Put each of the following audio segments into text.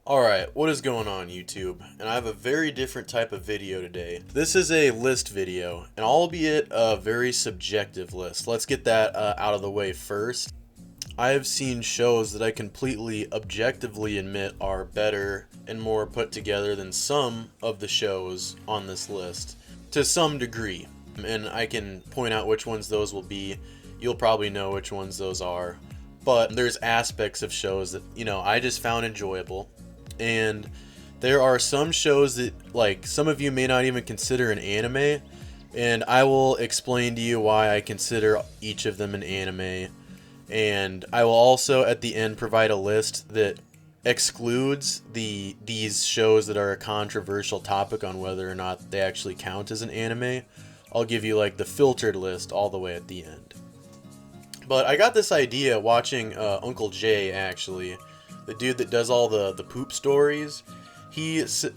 Alright, what is going on YouTube? And I have a very different type of video today. This is a list video, and albeit a very subjective list. Let's get that out of the way first. I have seen shows that I completely objectively admit are better and more put together than some of the shows on this list, to some degree. And I can point out which ones those will be. You'll probably know which ones those are. But there's aspects of shows that, I just found enjoyable. And there are some shows that, like, some of you may not even consider an anime, and I will explain to you why I consider each of them an anime. And I will also at the end provide a list that excludes these shows that are a controversial topic on whether or not they actually count as an anime. I'll give you like the filtered list all the way at the end. But I got this idea watching Uncle Jay, actually, the dude that does all the poop stories.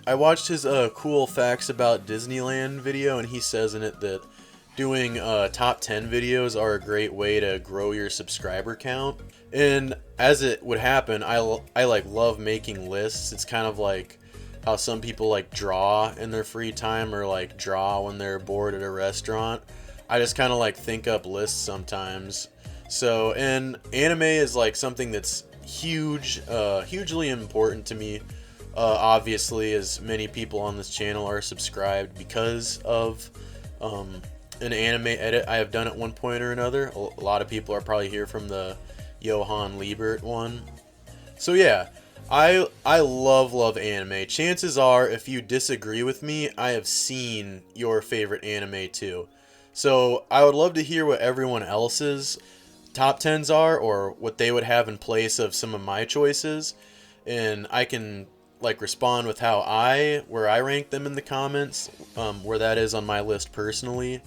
I watched his cool facts about Disneyland video, and he says in it that doing top 10 videos are a great way to grow your subscriber count. And as it would happen, I like love making lists. It's kind of like how some people like draw in their free time, or like draw when they're bored at a restaurant. I just kind of like think up lists sometimes. So, and anime is like something that's hugely important to me. Obviously, as many people on this channel are subscribed because of an anime edit I have done at one point or another. A lot of people are probably here from the Johann Liebert one. So yeah, I love anime. Chances are, if you disagree with me, I have seen your favorite anime too. So I would love to hear what everyone else's top 10s are, or what they would have in place of some of my choices, and I can like respond with where I rank them in the comments, where that is on my list personally,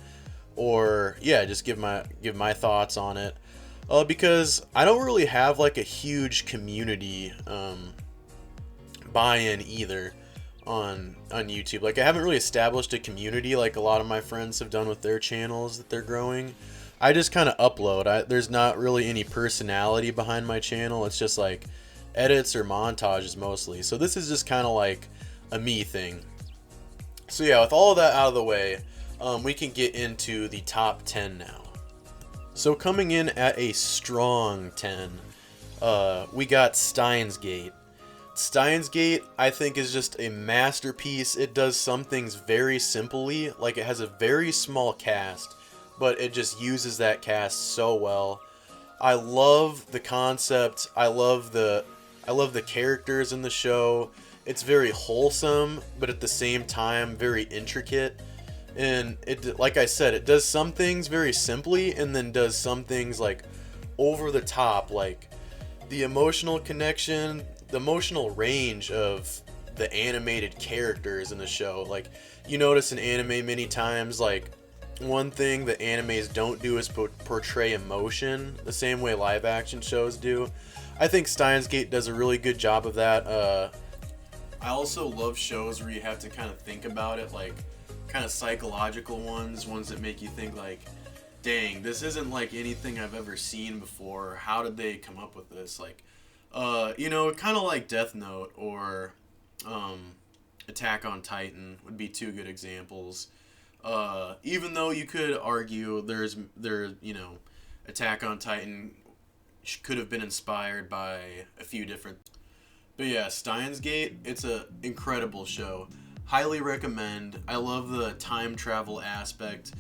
or yeah, just give my thoughts on it, because I don't really have like a huge community buy-in either on YouTube. Like, I haven't really established a community like a lot of my friends have done with their channels that they're growing. I just kind of upload. There's not really any personality behind my channel. It's just like edits or montages mostly. So this is just kind of like a me thing. So yeah, with all of that out of the way, we can get into the top 10 now. So coming in at a strong 10, we got Steins Gate. Steins Gate, I think, is just a masterpiece. It does some things very simply, like it has a very small cast, but it just uses that cast so well. I love the concept. I love the characters in the show. It's very wholesome, but at the same time very intricate. And it, like I said, it does some things very simply, and then does some things like over the top, like the emotional connection, the emotional range of the animated characters in the show. Like, you notice in anime many times, like, one thing that animes don't do is portray emotion the same way live action shows do. I think Steins Gate does a really good job of that. I also love shows where you have to kind of think about it, like kind of psychological ones that make you think like, dang, this isn't like anything I've ever seen before. How did they come up with this? Like, kind of like Death Note or Attack on Titan would be two good examples. Even though you could argue Attack on Titan could have been inspired by a few different. But yeah, Steins Gate, it's a incredible show. Highly recommend. I love the time travel aspect.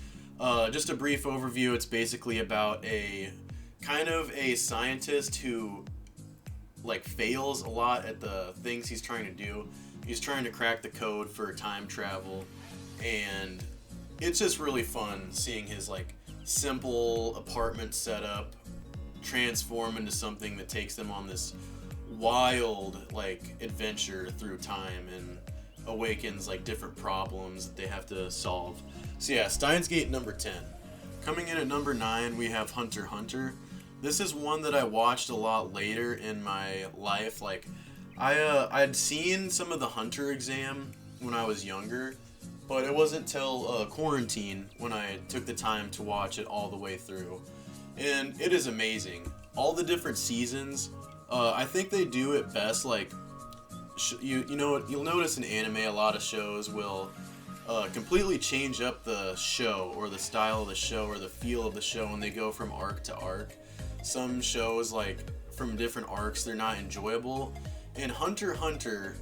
Just a brief overview, it's basically about a kind of a scientist who like fails a lot at the things he's trying to do. He's trying to crack the code for time travel, and it's just really fun seeing his like simple apartment setup transform into something that takes them on this wild like adventure through time and awakens like different problems that they have to solve. So yeah, Steins Gate number 10. Coming in at number 9, we have Hunter x Hunter. This is one that I watched a lot later in my life. Like, I'd seen some of the Hunter exam when I was younger, but it wasn't till quarantine when I took the time to watch it all the way through. And it is amazing. All the different seasons, I think they do it best, like, you know what, you'll notice in anime a lot of shows will completely change up the show or the style of the show or the feel of the show when they go from arc to arc. Some shows, like, from different arcs, they're not enjoyable. In Hunter x Hunter,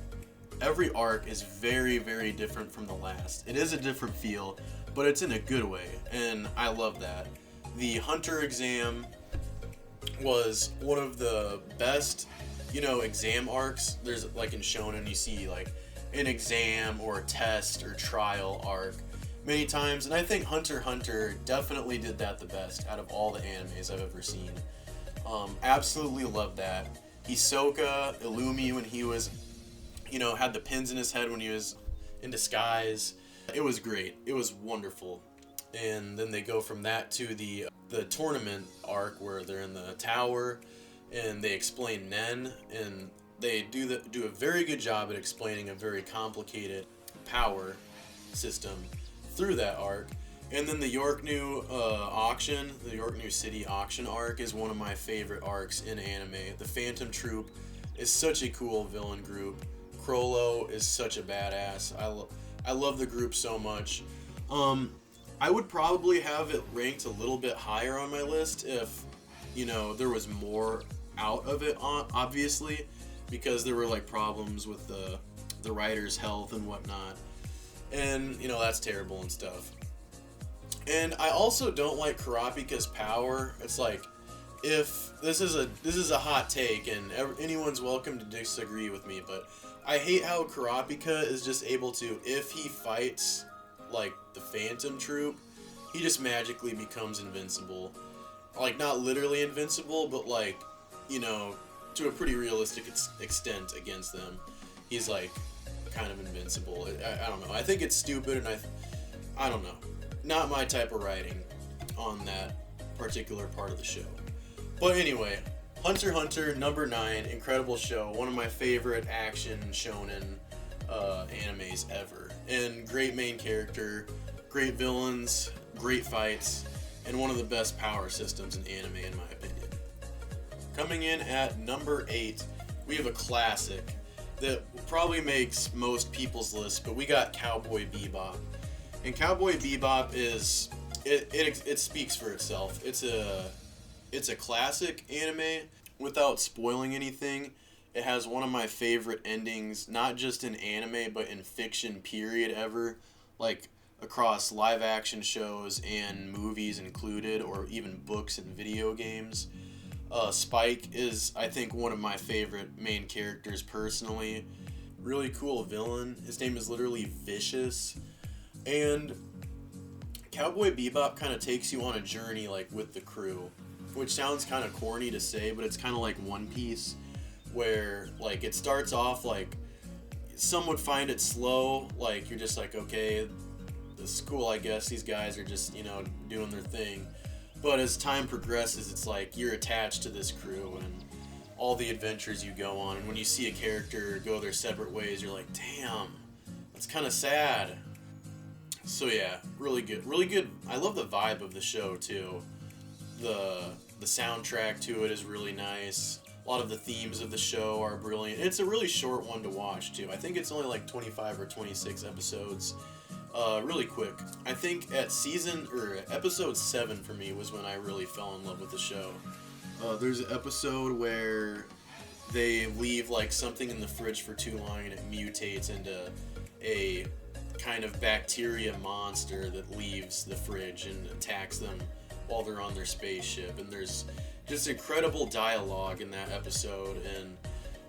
every arc is very, very different from the last. It is a different feel, but it's in a good way, and I love that. The Hunter exam was one of the best, exam arcs. There's, like, in Shonen, you see, like, an exam or a test or trial arc many times, and I think Hunter x Hunter definitely did that the best out of all the animes I've ever seen. Absolutely love that. Hisoka, Illumi when he was, had the pins in his head when he was in disguise. It was great. It was wonderful. And then they go from that to the tournament arc where they're in the tower and they explain Nen, and they do a very good job at explaining a very complicated power system through that arc. And then the York New the York New City auction arc is one of my favorite arcs in anime. The Phantom Troop is such a cool villain group. Chrollo is such a badass. I love the group so much. I would probably have it ranked a little bit higher on my list if, there was more out of it, obviously, because there were, like, problems with the writer's health and whatnot. And, that's terrible and stuff. And I also don't like Kurapika's power. It's like, if this is a hot take, and anyone's welcome to disagree with me, but I hate how Kurapika is just able to, if he fights, like, the Phantom Troop, he just magically becomes invincible. Like, not literally invincible, but, like, to a pretty realistic extent against them. He's, like, kind of invincible. I don't know. I think it's stupid, and I don't know. Not my type of writing on that particular part of the show. But anyway, Hunter x Hunter, number 9, incredible show. One of my favorite action shonen animes ever. And great main character, great villains, great fights, and one of the best power systems in anime in my opinion. Coming in at number 8, we have a classic that probably makes most people's list, but we got Cowboy Bebop. And Cowboy Bebop is it speaks for itself. It's a classic anime without spoiling anything. It has one of my favorite endings, not just in anime but in fiction period ever, like across live action shows and movies included, or even books and video games. Spike is, I think, one of my favorite main characters personally. Really cool villain. His name is literally Vicious. And Cowboy Bebop kind of takes you on a journey, like, with the crew, which sounds kind of corny to say, but it's kind of like One Piece, where, like, it starts off, like, some would find it slow, like, you're just like, okay, this is cool, I guess, these guys are just, doing their thing. But as time progresses, it's like you're attached to this crew and all the adventures you go on, and when you see a character go their separate ways, you're like, damn, that's kind of sad. So yeah, really good. I love the vibe of the show too. The soundtrack to it is really nice. A lot of the themes of the show are brilliant. It's a really short one to watch too. I think it's only like 25 or 26 episodes. Really quick. I think at episode 7 for me was when I really fell in love with the show. There's an episode where they leave like something in the fridge for too long and it mutates into a kind of bacteria monster that leaves the fridge and attacks them while they're on their spaceship. And there's just incredible dialogue in that episode, and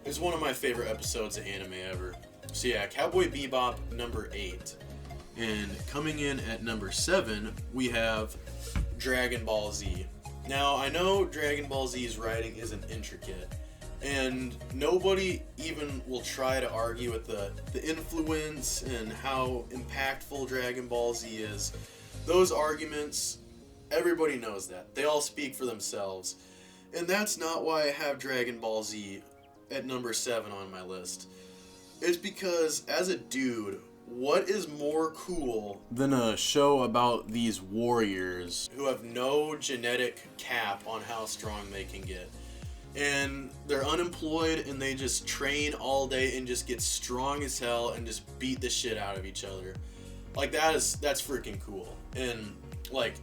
it's one of my favorite episodes of anime ever. So yeah, Cowboy Bebop, number 8. And coming in at number 7, we have Dragon Ball Z. Now, I know Dragon Ball Z's writing isn't intricate, and nobody even will try to argue with the influence and how impactful Dragon Ball Z is. Those arguments, everybody knows that. They all speak for themselves. And that's not why I have Dragon Ball Z at number 7 on my list. It's because, as a dude, what is more cool than a show about these warriors who have no genetic cap on how strong they can get? and they're unemployed and they just train all day and just get strong as hell and just beat the shit out of each other. Like that's freaking cool. And like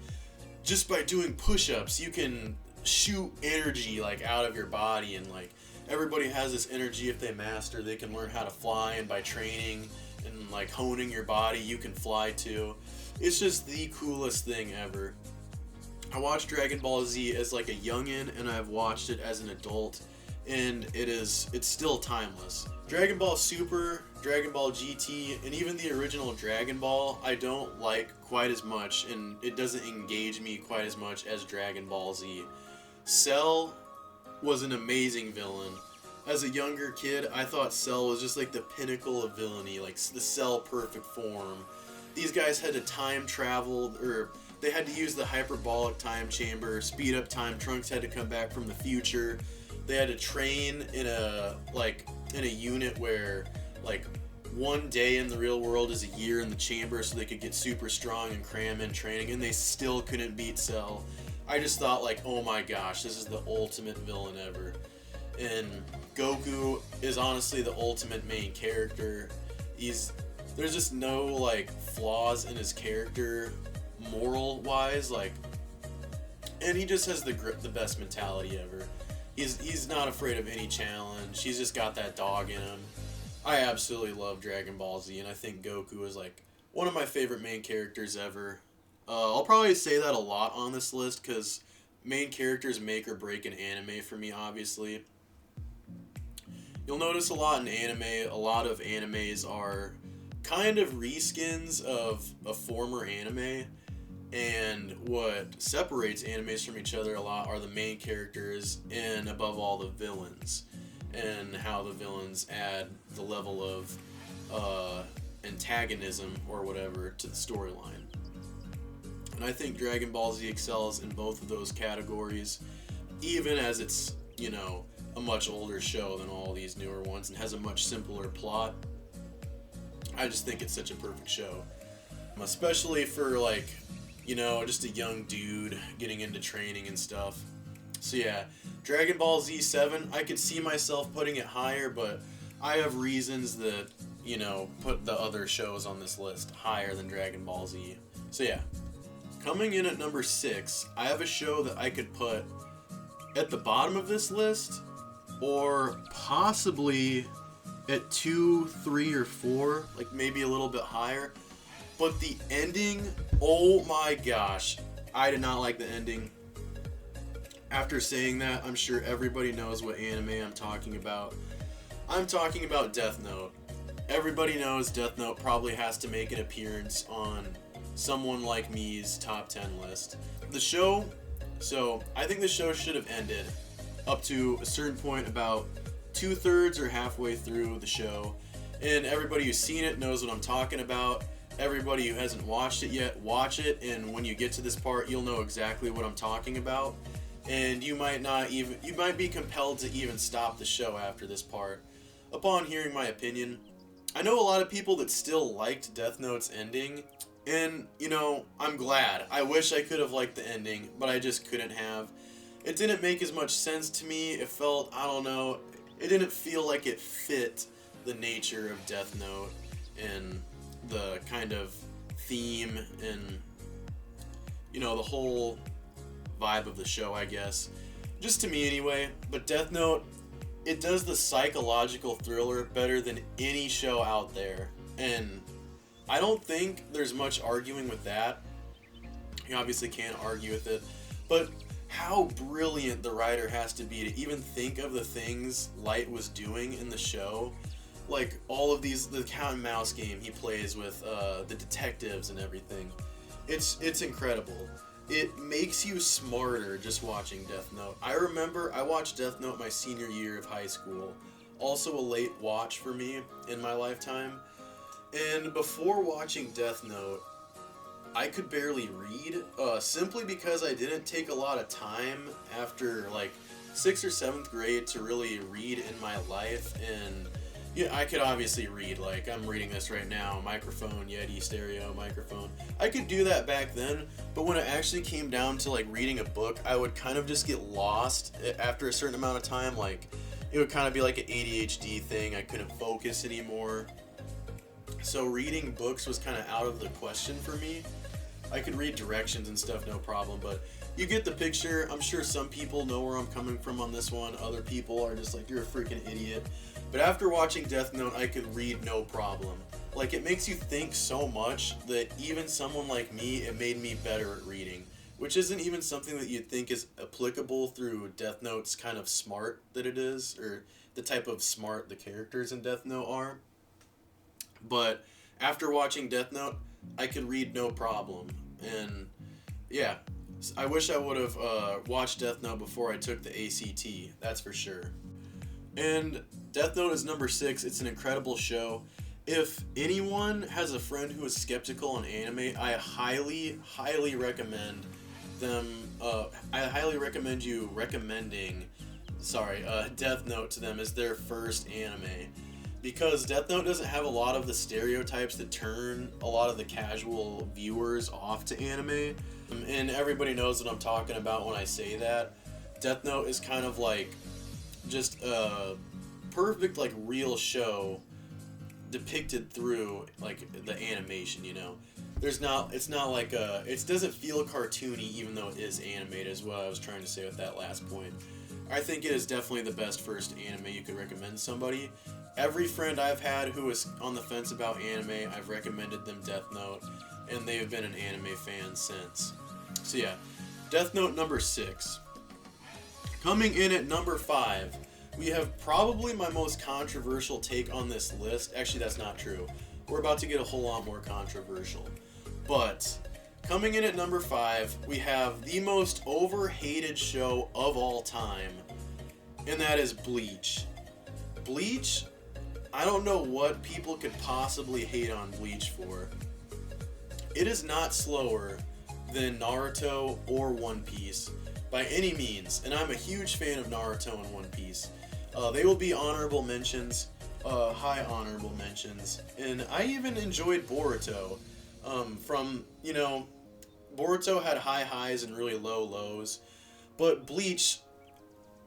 just by doing push-ups, you can shoot energy like out of your body, and like everybody has this energy if they master, they can learn how to fly, and by training and like honing your body, you can fly too. It's just the coolest thing ever. I watched Dragon Ball Z as like a youngin', and I've watched it as an adult, and it's still timeless. Dragon Ball Super, Dragon Ball GT, and even the original Dragon Ball, I don't like quite as much, and it doesn't engage me quite as much as Dragon Ball Z. Cell was an amazing villain. As a younger kid, I thought Cell was just like the pinnacle of villainy, like the Cell perfect form. These guys had to time travel, or they had to use the hyperbolic time chamber, speed up time. Trunks had to come back from the future. They had to train in a unit where like one day in the real world is a year in the chamber, so they could get super strong and cram in training, and they still couldn't beat Cell. I just thought like, oh my gosh, this is the ultimate villain ever. And Goku is honestly the ultimate main character. There's just no like flaws in his character moral wise, like, and he just has the best mentality ever. He's not afraid of any challenge. He's just got that dog in him. I absolutely love Dragon Ball Z, and I think Goku is like one of my favorite main characters ever. I'll probably say that a lot on this list because main characters make or break an anime for me, obviously. You'll notice a lot in anime, a lot of animes are kind of reskins of a former anime, and what separates animes from each other a lot are the main characters and above all the villains, and how the villains add the level of antagonism or whatever to the storyline. And I think Dragon Ball Z excels in both of those categories, even as it's, a much older show than all these newer ones and has a much simpler plot. I just think it's such a perfect show. Especially for like, just a young dude getting into training and stuff. So yeah, Dragon Ball Z7, I could see myself putting it higher, but I have reasons that, put the other shows on this list higher than Dragon Ball Z. So yeah, coming in at number 6, I have a show that I could put at the bottom of this list, or possibly at 2, 3, or 4, like maybe a little bit higher. But the ending, oh my gosh, I did not like the ending. After saying that, I'm sure everybody knows what anime I'm talking about. I'm talking about Death Note. Everybody knows Death Note probably has to make an appearance on someone like me's top 10 list. I think the show should have ended up to a certain point about 2/3 or halfway through the show, and everybody who's seen it knows what I'm talking about. Everybody who hasn't watched it yet, watch it, and when you get to this part, you'll know exactly what I'm talking about, and you might be compelled to even stop the show after this part upon hearing my opinion. I know a lot of people that still liked Death Note's ending, and I'm glad. I wish I could have liked the ending, but I just couldn't have. It didn't make as much sense to me. It felt, I don't know, it didn't feel like it fit the nature of Death Note and the kind of theme and, the whole vibe of the show, I guess. Just to me anyway. But Death Note, it does the psychological thriller better than any show out there. And I don't think there's much arguing with that. You obviously can't argue with it. But how brilliant the writer has to be to even think of the things Light was doing in the show. Like all of these, the cat and mouse game he plays with the detectives and everything. It's incredible. It makes you smarter just watching Death Note. I remember I watched Death Note my senior year of high school. Also a late watch for me in my lifetime. And before watching Death Note, I could barely read, simply because I didn't take a lot of time after like 6th or 7th grade to really read in my life, and Yeah, I could obviously read, like, I'm reading this right now, microphone, Yeti, stereo, microphone. I could do that back then, but when it actually came down to, like, reading a book, I would kind of just get lost after a certain amount of time. Like, it would kind of be like an ADHD thing. I couldn't focus anymore. So reading books was kind of out of the question for me. I could read directions and stuff, no problem, but you get the picture. I'm sure some people know where I'm coming from on this one. Other people are just like, you're a freaking idiot. But after watching Death Note, I could read no problem. Like, it makes you think so much that even someone like me, it made me better at reading. Which isn't even something that you'd think is applicable through Death Note's kind of smart that it is, or the type of smart the characters in Death Note are. But after watching Death Note, I could read no problem. And yeah, I wish I would have watched Death Note before I took the ACT, that's for sure. And Death Note is number 6. It's an incredible show. If anyone has a friend who is skeptical on anime, I highly, highly recommend them. I highly recommend you recommending, Death Note to them as their first anime. Because Death Note doesn't have a lot of the stereotypes that turn a lot of the casual viewers off to anime. And everybody knows what I'm talking about when I say that. Death Note is kind of like just a perfect, like, real show depicted through, like, the animation, you know. It's not like it doesn't feel cartoony even though it is animated, is what I was trying to say with that last point. I think it is definitely the best first anime you could recommend to somebody. Every friend I've had who is on the fence about anime, I've recommended them Death Note, and they have been an anime fan since. So yeah, Death Note number 6. Coming in at number 5, we have probably my most controversial take on this list. Actually, that's not true. We're about to get a whole lot more controversial. But coming in at number 5, we have the most overhated show of all time, and that is Bleach. Bleach, I don't know what people could possibly hate on Bleach for. It is not slower than Naruto or One Piece by any means, and I'm a huge fan of Naruto and One Piece. They will be honorable mentions, high honorable mentions, and I even enjoyed Boruto. Boruto had high highs and really low lows, but Bleach,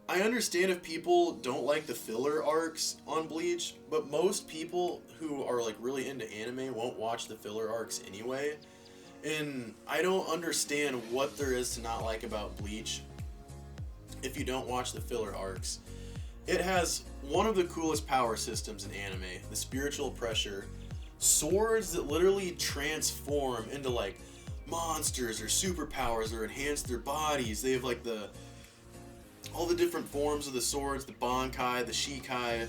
I understand if people don't like the filler arcs on Bleach, but most people who are, like, really into anime won't watch the filler arcs anyway. And I don't understand what there is to not like about Bleach if you don't watch the filler arcs. It has one of the coolest power systems in anime, the spiritual pressure. Swords that literally transform into, like, monsters or superpowers or enhance their bodies. They have, like, all the different forms of the swords, the Bankai, the Shikai.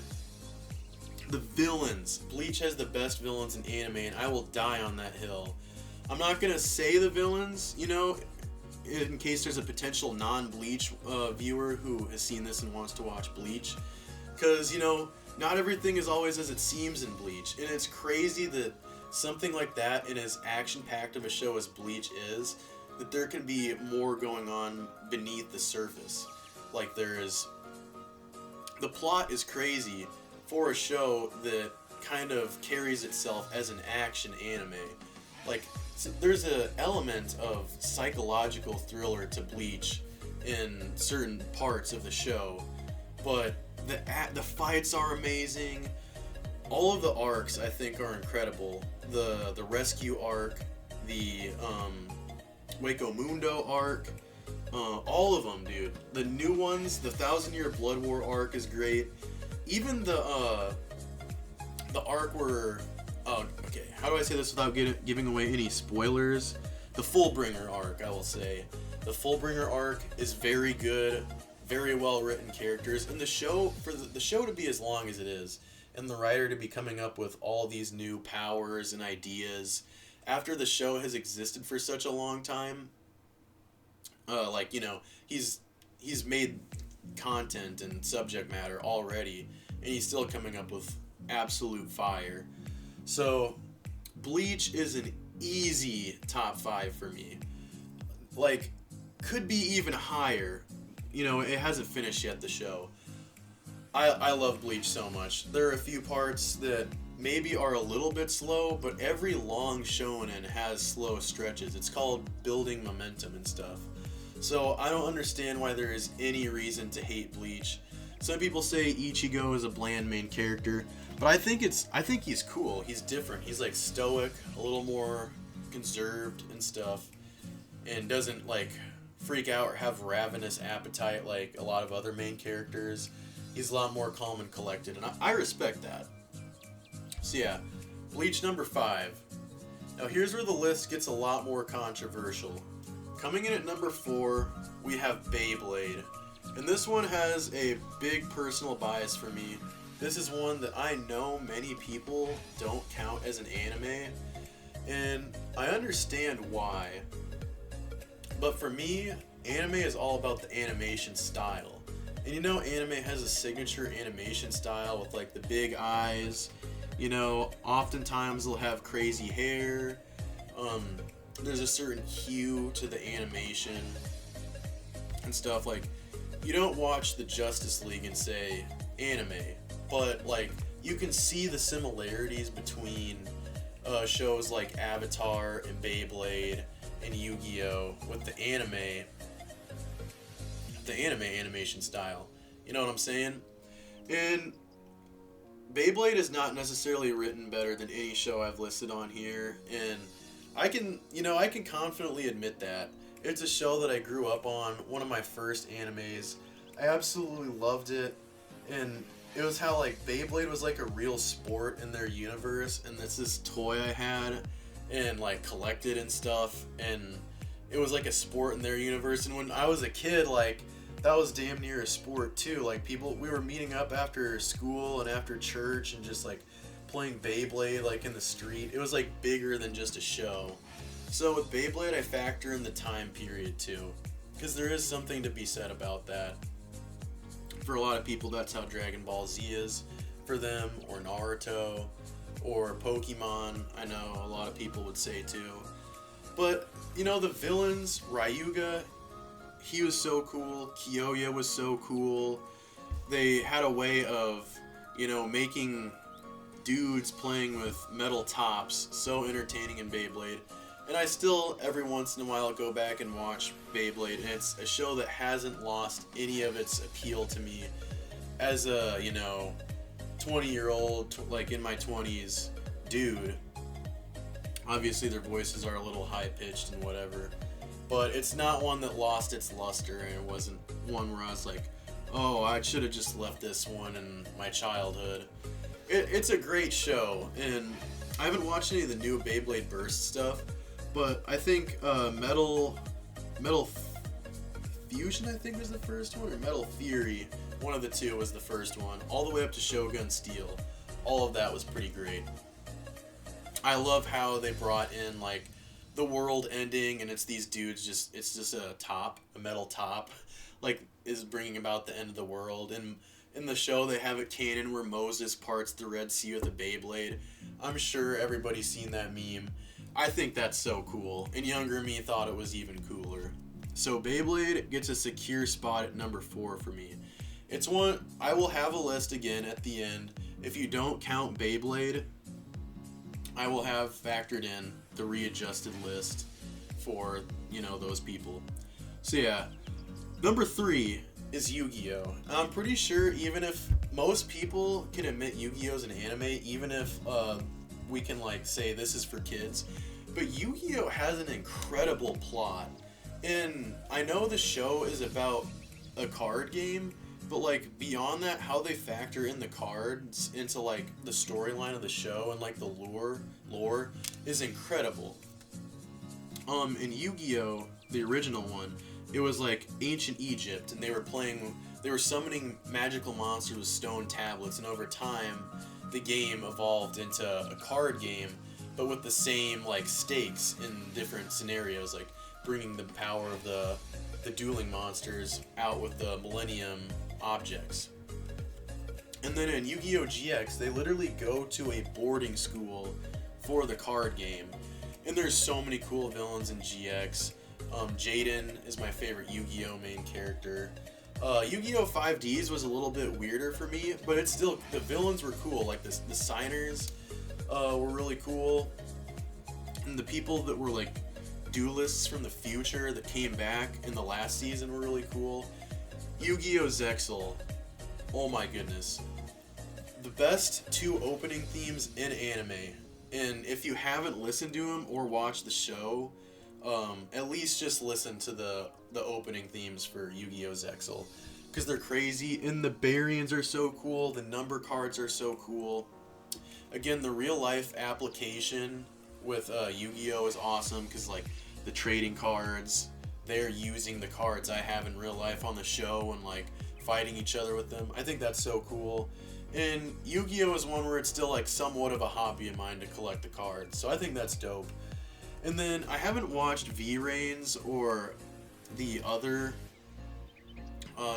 The villains. Bleach has the best villains in anime, and I will die on that hill. I'm not gonna say the villains, in case there's a potential non-Bleach viewer who has seen this and wants to watch Bleach. Because, not everything is always as it seems in Bleach. And it's crazy that something like that, in as action-packed of a show as Bleach is, that there can be more going on beneath the surface. Like, the plot is crazy for a show that kind of carries itself as an action anime. Like, there's an element of psychological thriller to Bleach in certain parts of the show, but the fights are amazing. All of the arcs, I think, are incredible. The rescue arc, the Hueco Mundo arc, all of them, dude. The new ones, the 1,000-Year Blood War arc is great. Even the arc where, okay, how do I say this without giving away any spoilers? The Fullbringer arc, I will say. The Fullbringer arc is very good, very well written characters, and the show, for the show to be as long as it is, and the writer to be coming up with all these new powers and ideas after the show has existed for such a long time. He's made content and subject matter already, and he's still coming up with absolute fire. So Bleach is an easy top 5 for me. Like, could be even higher. It hasn't finished yet, the show. I love Bleach so much. There are a few parts that maybe are a little bit slow, but every long shonen has slow stretches. It's called building momentum and stuff. So I don't understand why there is any reason to hate Bleach. Some people say Ichigo is a bland main character, but I think he's cool. He's different. He's like stoic, a little more conserved and stuff, and doesn't like freak out or have ravenous appetite like a lot of other main characters. He's a lot more calm and collected, and I respect that. So yeah, Bleach number 5. Now here's where the list gets a lot more controversial. Coming in at number 4, we have Beyblade. And this one has a big personal bias for me. This is one that I know many people don't count as an anime, and I understand why. But for me, anime is all about the animation style. And you know, anime has a signature animation style with like the big eyes. You know, oftentimes they'll have crazy hair. There's a certain hue to the animation and stuff. Like, you don't watch the Justice League and say anime, but like you can see the similarities between shows like Avatar and Beyblade and Yu-Gi-Oh with the anime animation style. You know what I'm saying? And Beyblade is not necessarily written better than any show I've listed on here, and I can confidently admit that. It's a show that I grew up on, one of my first animes. I absolutely loved it, and it was how like Beyblade was like a real sport in their universe, and it's this toy I had and like collected and stuff, and it was like a sport in their universe. And when I was a kid, like that was damn near a sport too. Like we were meeting up after school and after church and just like playing Beyblade like in the street. It was like bigger than just a show. So with Beyblade, I factor in the time period too, because there is something to be said about that. For a lot of people, that's how Dragon Ball Z is for them, or Naruto, or Pokemon. I know a lot of people would say too. But, you know, the villains, Ryuga, he was so cool. Kyoya was so cool. They had a way of, you know, making dudes playing with metal tops so entertaining in Beyblade. And I still, every once in a while, go back and watch Beyblade, and it's a show that hasn't lost any of its appeal to me as a, 20-year-old, like in my 20s, dude. Obviously, their voices are a little high-pitched and whatever, but it's not one that lost its luster, and it wasn't one where I was like, oh, I should have just left this one in my childhood. It's a great show, and I haven't watched any of the new Beyblade Burst stuff, but I think Metal Fusion, I think, was the first one, or Metal Fury, one of the two was the first one, all the way up to Shogun Steel. All of that was pretty great. I love how they brought in, like, the world ending, and it's these dudes it's just a metal top, like, is bringing about the end of the world. And in the show, they have it canon where Moses parts the Red Sea with a Beyblade. I'm sure everybody's seen that meme. I think that's so cool, and younger me thought it was even cooler. So Beyblade gets a secure spot at number 4 for me. It's one, I will have a list again at the end. If you don't count Beyblade, I will have factored in the readjusted list for, those people. So yeah, number 3 is Yu-Gi-Oh! I'm pretty sure even if most people can admit Yu-Gi-Oh's an anime, even if we can say this is for kids, but Yu-Gi-Oh! Has an incredible plot. And I know the show is about a card game, but beyond that, how they factor in the cards into the storyline of the show and the lore is incredible. In Yu-Gi-Oh! The original one, it was ancient Egypt, and they were summoning magical monsters with stone tablets, and over time the game evolved into a card game, but with the same stakes in different scenarios, bringing the power of the dueling monsters out with the Millennium objects. And then in Yu-Gi-Oh! GX, they literally go to a boarding school for the card game, and there's so many cool villains in GX. Jaden is my favorite Yu-Gi-Oh! Main character. Yu-Gi-Oh! 5Ds was a little bit weirder for me, but it's still, the villains were cool. Like the signers were really cool, and the people that were like duelists from the future that came back in the last season were really cool. Yu-Gi-Oh! Zexal, oh my goodness, the best 2 opening themes in anime. And if you haven't listened to them or watched the show, at least just listen to the opening themes for Yu-Gi-Oh! Zexal, because they're crazy, and the Baryons are so cool, the number cards are so cool. Again, the real life application with Yu-Gi-Oh! Is awesome, because like the trading cards, they're using the cards I have in real life on the show and like fighting each other with them. I think that's so cool. And Yu-Gi-Oh! Is one where it's still like somewhat of a hobby of mine to collect the cards, so I think that's dope. And then I haven't watched V-Rains or the other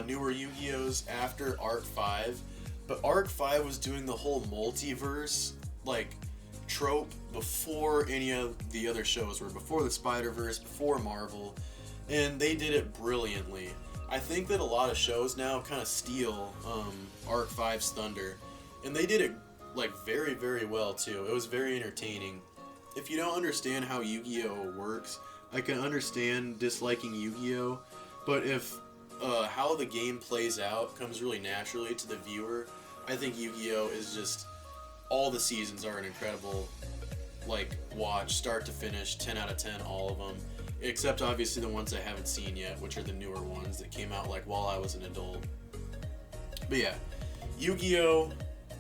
newer Yu-Gi-Ohs after Arc 5, but Arc 5 was doing the whole multiverse like trope before any of the other shows were, before the Spider-Verse, before Marvel, and they did it brilliantly. I think that a lot of shows now kind of steal Arc 5's thunder, and they did it like very, very well too. It was very entertaining. If you don't understand how Yu-Gi-Oh! Works, I can understand disliking Yu-Gi-Oh! But if how the game plays out comes really naturally to the viewer, I think Yu-Gi-Oh! Is just, all the seasons are an incredible like watch, start to finish, 10 out of 10, all of them. Except obviously the ones I haven't seen yet, which are the newer ones that came out like while I was an adult. But yeah, Yu-Gi-Oh!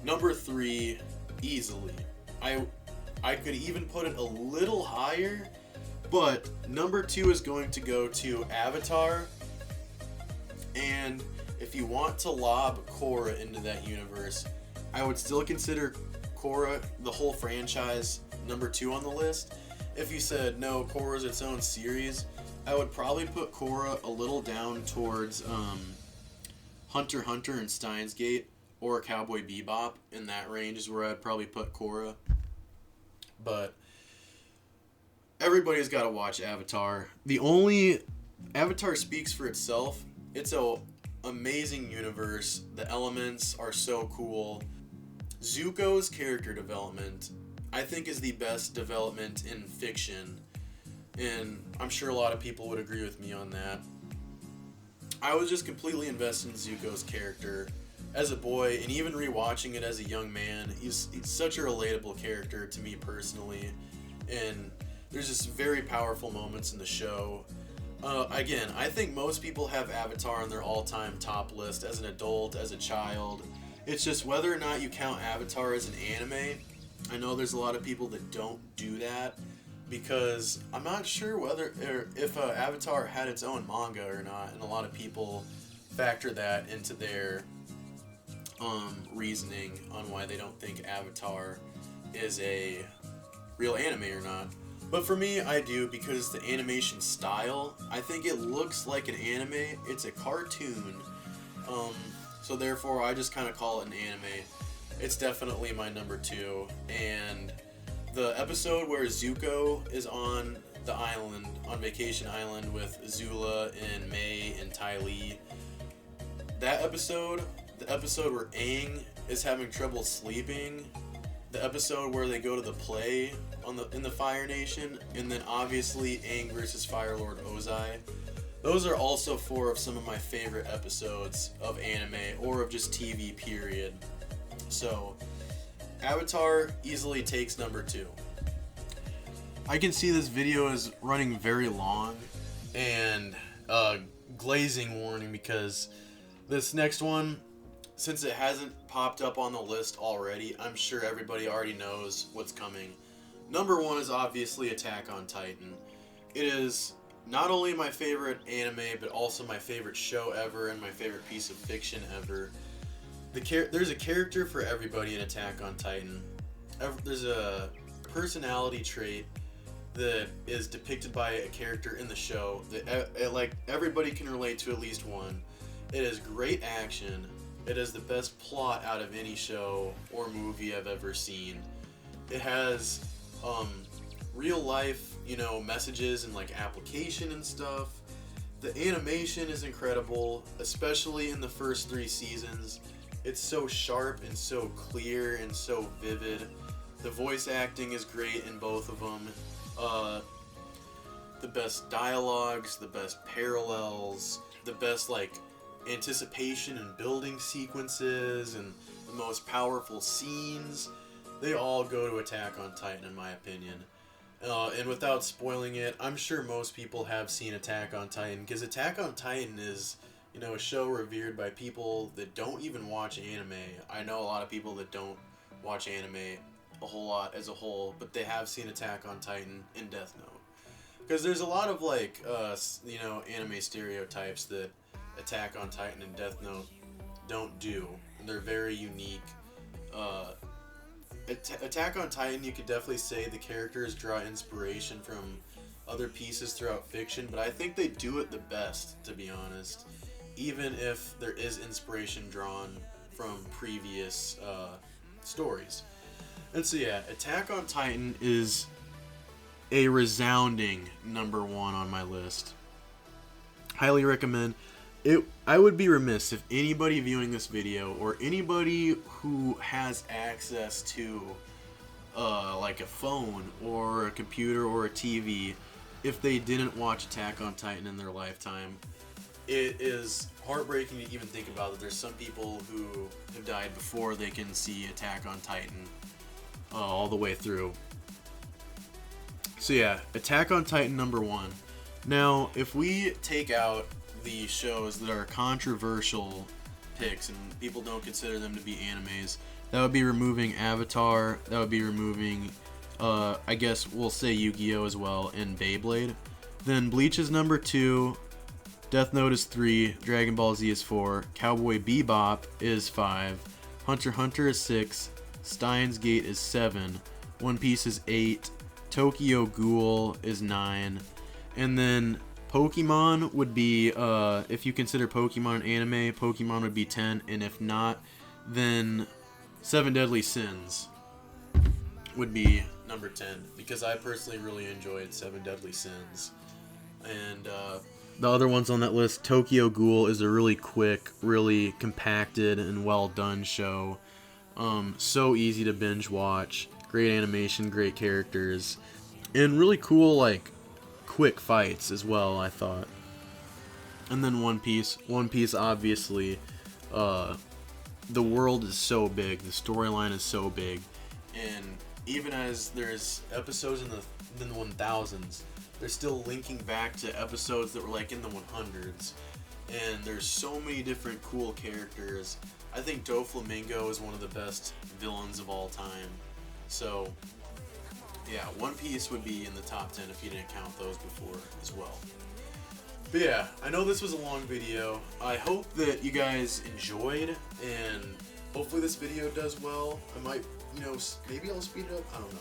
Number 3, easily. I could even put it a little higher, but number 2 is going to go to Avatar. And if you want to lob Korra into that universe, I would still consider Korra, the whole franchise, number 2 on the list. If you said no, Korra's its own series, I would probably put Korra a little down towards Hunter x Hunter and Steins Gate, or Cowboy Bebop. In that range is where I'd probably put Korra. But everybody's got to watch Avatar. Avatar speaks for itself. It's a amazing universe. The elements are so cool. Zuko's character development, I think, is the best development in fiction, and I'm sure a lot of people would agree with me on that. I was just completely invested in Zuko's character as a boy, and even rewatching it as a young man. He's such a relatable character to me personally, and there's just very powerful moments in the show. Again, I think most people have Avatar on their all-time top list as an adult, as a child. It's just whether or not you count Avatar as an anime. I know there's a lot of people that don't do that, because I'm not sure whether if Avatar had its own manga or not, and a lot of people factor that into their reasoning on why they don't think Avatar is a real anime or not. But for me, I do, because the animation style, I think it looks like an anime. It's a cartoon, so therefore I just kind of call it an anime. It's definitely my number 2, and the episode where Zuko is on the island, on Vacation Island with Zula and May and Ty Lee, that episode, the episode where Aang is having trouble sleeping, the episode where they go to the play in the Fire Nation, and then obviously Aang versus Fire Lord Ozai. Those are also 4 of some of my favorite episodes of anime, or of just TV, period. So, Avatar easily takes number 2. I can see this video is running very long, and glazing warning, because this next one, since it hasn't popped up on the list already, I'm sure everybody already knows what's coming. Number 1 is obviously Attack on Titan. It is not only my favorite anime, but also my favorite show ever, and my favorite piece of fiction ever. There's a character for everybody in Attack on Titan. There's a personality trait that is depicted by a character in the show that like everybody can relate to at least one. It is great action. It is the best plot out of any show or movie I've ever seen. It has real life, messages and like application and stuff. The animation is incredible, especially in the first 3 seasons. It's so sharp and so clear and so vivid. The voice acting is great in both of them. The best dialogues, the best parallels, the best like anticipation and building sequences, and the most powerful scenes. They all go to Attack on Titan, in my opinion. And without spoiling it, I'm sure most people have seen Attack on Titan, because Attack on Titan is, you know, a show revered by people that don't even watch anime. I know a lot of people that don't watch anime a whole lot as a whole, but they have seen Attack on Titan and Death Note. Because there's a lot of, like, you know, anime stereotypes that Attack on Titan and Death Note don't do. They're very unique. Attack on Titan, you could definitely say the characters draw inspiration from other pieces throughout fiction, but I think they do it the best, to be honest, even if there is inspiration drawn from previous stories. And so yeah, Attack on Titan is a resounding number 1 on my list. Highly recommend it. I would be remiss if anybody viewing this video, or anybody who has access to like a phone or a computer or a TV, if they didn't watch Attack on Titan in their lifetime. It is heartbreaking to even think about that there's some people who have died before they can see Attack on Titan all the way through. So yeah, Attack on Titan number 1. Now, if we take out the shows that are controversial picks and people don't consider them to be animes, that would be removing Avatar, that would be removing, I guess we'll say Yu-Gi-Oh! As well, and Beyblade. Then Bleach is number 2, Death Note is 3, Dragon Ball Z is 4, Cowboy Bebop is 5, Hunter x Hunter is 6, Steins Gate is 7, One Piece is 8, Tokyo Ghoul is 9, and then Pokemon would be, if you consider Pokemon anime, Pokemon would be 10, and if not, then Seven Deadly Sins would be number 10, because I personally really enjoyed Seven Deadly Sins. And the other ones on that list, Tokyo Ghoul is a really quick, really compacted, and well done show. So easy to binge watch, great animation, great characters, and really cool, like, quick fights as well, I thought. And then One Piece obviously, the world is so big, the storyline is so big, and even as there's episodes in the 1000s, they're still linking back to episodes that were like in the 100s, and there's so many different cool characters. I think Doflamingo is one of the best villains of all time. So yeah, One Piece would be in the top 10 if you didn't count those before as well. But yeah, I know this was a long video. I hope that you guys enjoyed, and hopefully this video does well. I might, you know, maybe I'll speed it up. I don't know.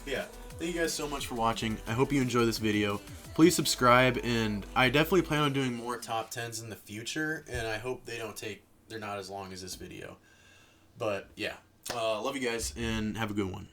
But yeah, thank you guys so much for watching. I hope you enjoy this video. Please subscribe, and I definitely plan on doing more top 10s in the future, and I hope they're not as long as this video. But yeah, love you guys, and have a good one.